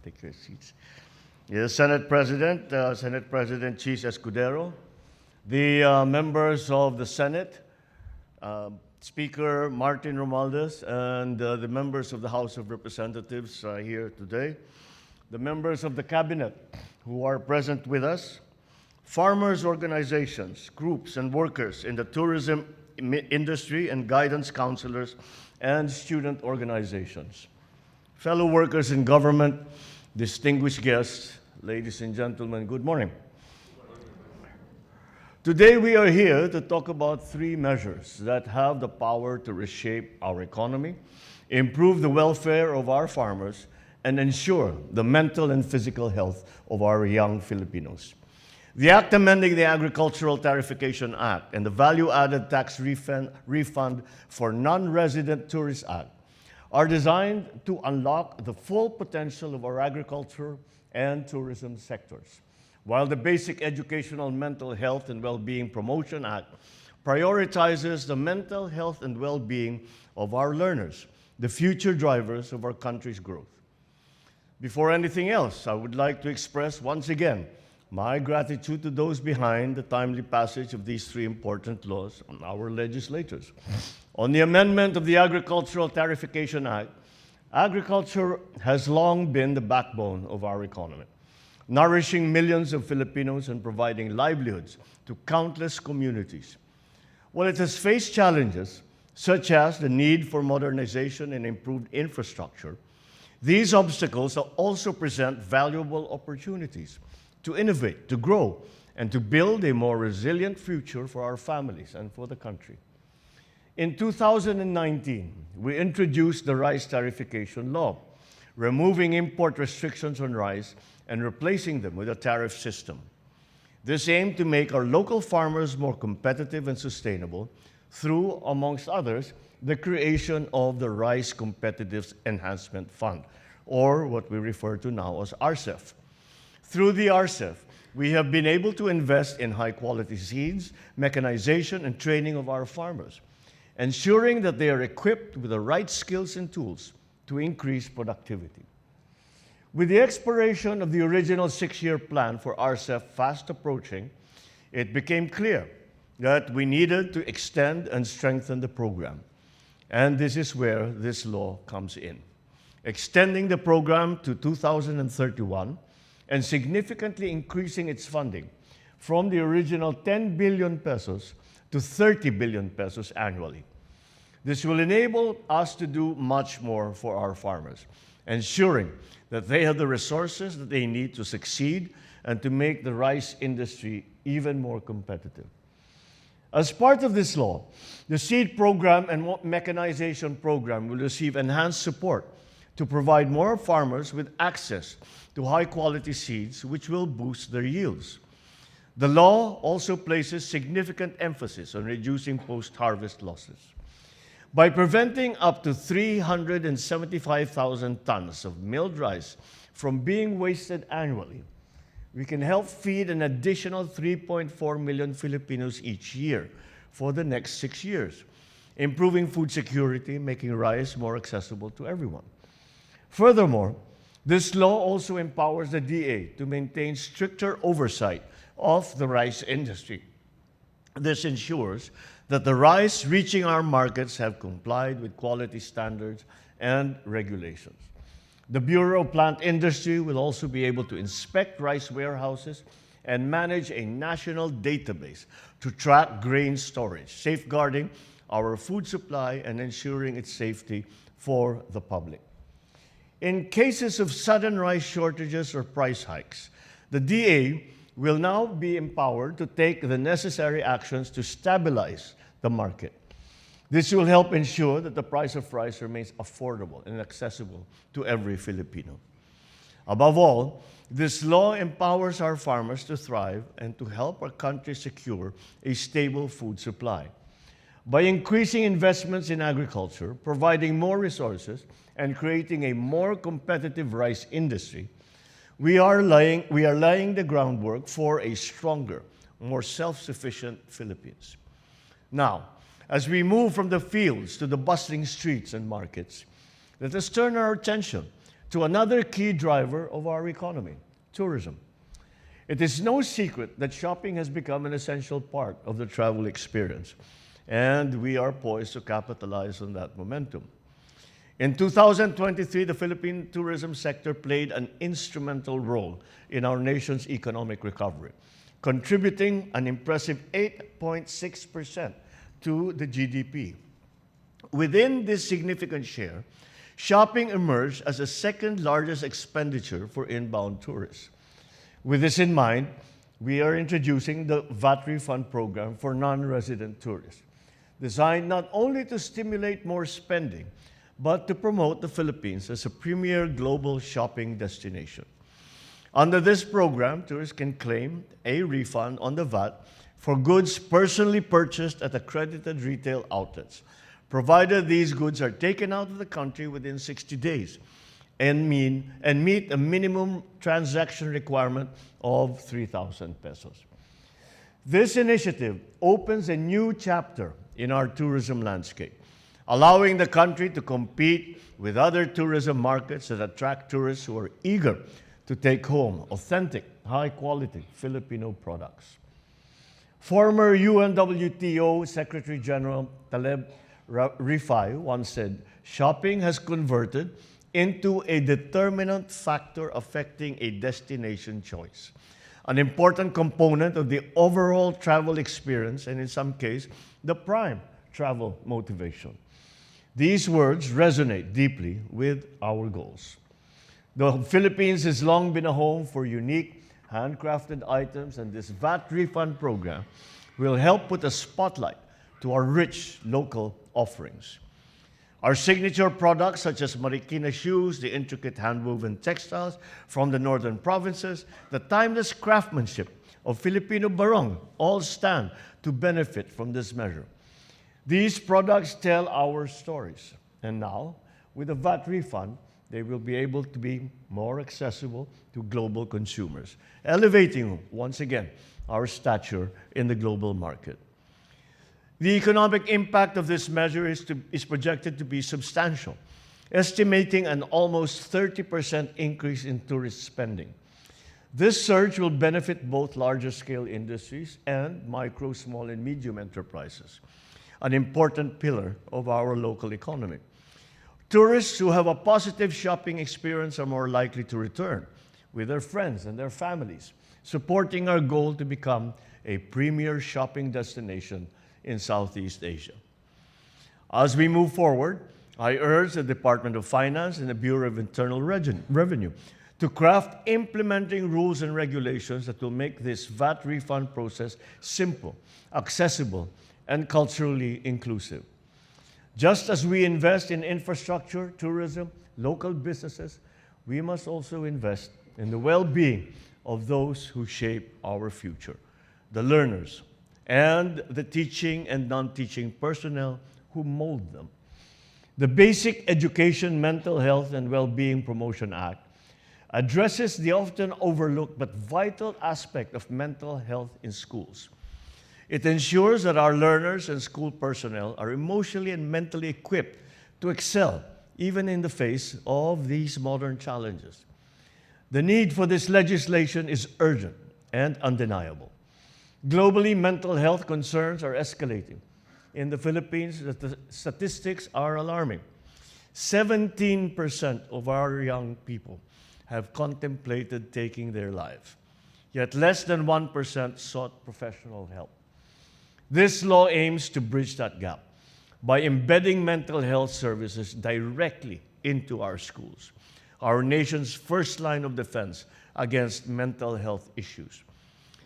Take your seats. The Senate President Cheese Escudero, the members of the Senate, Speaker Martin Romualdez, and the members of the House of Representatives here today, the members of the Cabinet who are present with us, farmers' organizations, groups, and workers in the tourism industry, and guidance counselors and student organizations, fellow workers in government, distinguished guests, ladies and gentlemen, good morning. Today we are here to talk about three measures that have the power to reshape our economy, improve the welfare of our farmers, and ensure the mental and physical health of our young Filipinos. The Act amending the Agricultural Tariffication Act and the Value-Added Tax Refund for Non-Resident Tourists Act are designed to unlock the full potential of our agriculture and tourism sectors, while the Basic Educational Mental Health and Well-Being Promotion Act prioritizes the mental health and well-being of our learners, the future drivers of our country's growth. Before anything else, I would like to express once again my gratitude to those behind the timely passage of these three important laws on our legislators. On the amendment of the Agricultural Tariffication Act, agriculture has long been the backbone of our economy, nourishing millions of Filipinos and providing livelihoods to countless communities. While it has faced challenges, such as the need for modernization and improved infrastructure, these obstacles also present valuable opportunities to innovate, to grow, and to build a more resilient future for our families and for the country. In 2019, we introduced the Rice Tariffication Law, removing import restrictions on rice and replacing them with a tariff system. This aimed to make our local farmers more competitive and sustainable through, amongst others, the creation of the Rice Competitiveness Enhancement Fund, or what we refer to now as RCEF. Through the RCEF, we have been able to invest in high-quality seeds, mechanization, and training of our farmers, ensuring that they are equipped with the right skills and tools to increase productivity. With the expiration of the original 6-year plan for RCEF fast approaching, it became clear that we needed to extend and strengthen the program. And this is where this law comes in, extending the program to 2031 and significantly increasing its funding from the original 10 billion pesos to 30 billion pesos annually. This will enable us to do much more for our farmers, ensuring that they have the resources that they need to succeed and to make the rice industry even more competitive. As part of this law, the seed program and mechanization program will receive enhanced support to provide more farmers with access to high-quality seeds, which will boost their yields. The law also places significant emphasis on reducing post-harvest losses. By preventing up to 375,000 tons of milled rice from being wasted annually, we can help feed an additional 3.4 million Filipinos each year for the next 6 years, improving food security, making rice more accessible to everyone. Furthermore, this law also empowers the DA to maintain stricter oversight of the rice industry. This ensures that the rice reaching our markets have complied with quality standards and regulations. The Bureau of Plant Industry will also be able to inspect rice warehouses and manage a national database to track grain storage, safeguarding our food supply and ensuring its safety for the public. In cases of sudden rice shortages or price hikes, the DA will now be empowered to take the necessary actions to stabilize the market. This will help ensure that the price of rice remains affordable and accessible to every Filipino. Above all, this law empowers our farmers to thrive and to help our country secure a stable food supply. By increasing investments in agriculture, providing more resources, and creating a more competitive rice industry, we are laying the groundwork for a stronger, more self-sufficient Philippines. Now, as we move from the fields to the bustling streets and markets, let us turn our attention to another key driver of our economy, tourism. It is no secret that shopping has become an essential part of the travel experience, and we are poised to capitalize on that momentum. In 2023, the Philippine tourism sector played an instrumental role in our nation's economic recovery, contributing an impressive 8.6% to the GDP. Within this significant share, shopping emerged as the second largest expenditure for inbound tourists. With this in mind, we are introducing the VAT refund program for non-resident tourists, designed not only to stimulate more spending, but to promote the Philippines as a premier global shopping destination. Under this program, tourists can claim a refund on the VAT for goods personally purchased at accredited retail outlets, provided these goods are taken out of the country within 60 days and meet a minimum transaction requirement of 3,000 pesos. This initiative opens a new chapter in our tourism landscape, allowing the country to compete with other tourism markets that attract tourists who are eager to take home authentic, high-quality Filipino products. Former UNWTO Secretary General Taleb Rifai once said, "Shopping has converted into a determinant factor affecting a destination choice, an important component of the overall travel experience, and in some cases, the prime travel motivation." These words resonate deeply with our goals. The Philippines has long been a home for unique, handcrafted items, and this VAT refund program will help put a spotlight to our rich local offerings. Our signature products, such as Marikina shoes, the intricate hand-woven textiles from the northern provinces, the timeless craftsmanship of Filipino barong, all stand to benefit from this measure. These products tell our stories, and now, with a VAT refund, they will be able to be more accessible to global consumers, elevating, once again, our stature in the global market. The economic impact of this measure is projected to be substantial, estimating an almost 30% increase in tourist spending. This surge will benefit both larger-scale industries and micro, small, and medium enterprises, an important pillar of our local economy. Tourists who have a positive shopping experience are more likely to return with their friends and their families, supporting our goal to become a premier shopping destination in Southeast Asia. As we move forward, I urge the Department of Finance and the Bureau of Internal Revenue to craft implementing rules and regulations that will make this VAT refund process simple, accessible, and culturally inclusive. Just as we invest in infrastructure, tourism, local businesses, we must also invest in the well-being of those who shape our future, the learners, and the teaching and non-teaching personnel who mold them. The Basic Education, Mental Health, and Well-Being Promotion Act addresses the often overlooked but vital aspect of mental health in schools. It ensures that our learners and school personnel are emotionally and mentally equipped to excel, even in the face of these modern challenges. The need for this legislation is urgent and undeniable. Globally, mental health concerns are escalating. In the Philippines, the statistics are alarming. 17% of our young people have contemplated taking their lives, yet less than 1% sought professional help. This law aims to bridge that gap by embedding mental health services directly into our schools, our nation's first line of defense against mental health issues.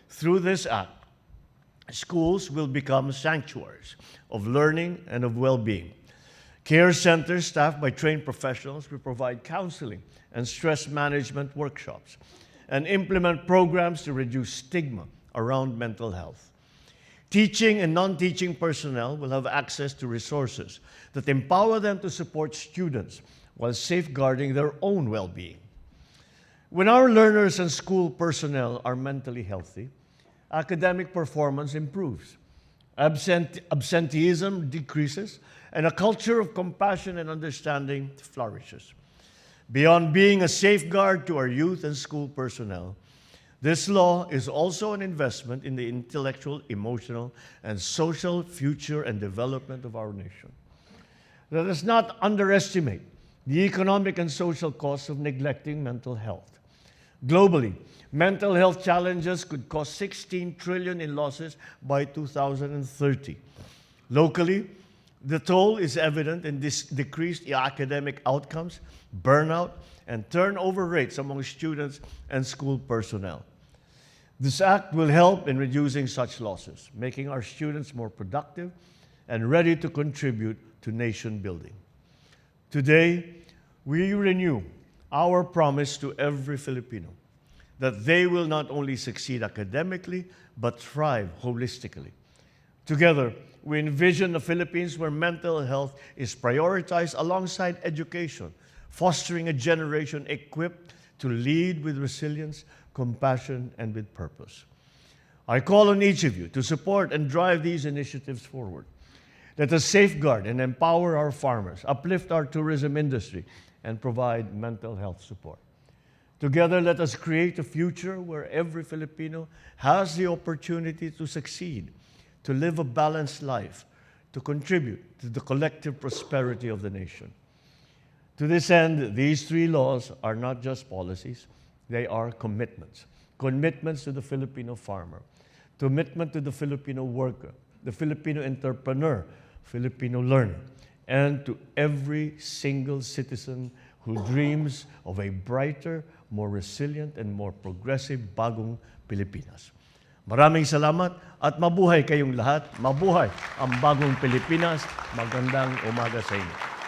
Through this act, schools will become sanctuaries of learning and of well-being. Care centers staffed by trained professionals will provide counseling and stress management workshops and implement programs to reduce stigma around mental health. Teaching and non-teaching personnel will have access to resources that empower them to support students while safeguarding their own well-being. When our learners and school personnel are mentally healthy, academic performance improves, absenteeism decreases, and a culture of compassion and understanding flourishes. Beyond being a safeguard to our youth and school personnel, this law is also an investment in the intellectual, emotional, and social future and development of our nation. Let us not underestimate the economic and social costs of neglecting mental health. Globally, mental health challenges could cost 16 trillion in losses by 2030. Locally, the toll is evident in decreased academic outcomes, burnout, and turnover rates among students and school personnel. This act will help in reducing such losses, making our students more productive and ready to contribute to nation building. Today, we renew our promise to every Filipino that they will not only succeed academically, but thrive holistically. Together, we envision a Philippines where mental health is prioritized alongside education, fostering a generation equipped to lead with resilience, compassion, and with purpose. I call on each of you to support and drive these initiatives forward. Let us safeguard and empower our farmers, uplift our tourism industry, and provide mental health support. Together, let us create a future where every Filipino has the opportunity to succeed, to live a balanced life, to contribute to the collective prosperity of the nation. To this end, these three laws are not just policies, they are commitments. Commitments to the Filipino farmer, commitment to the Filipino worker, the Filipino entrepreneur, Filipino learner, and to every single citizen who dreams of a brighter, more resilient, and more progressive bagong Pilipinas. Maraming salamat at mabuhay kayong lahat. Mabuhay ang bagong Pilipinas. Magandang umaga sa inyo.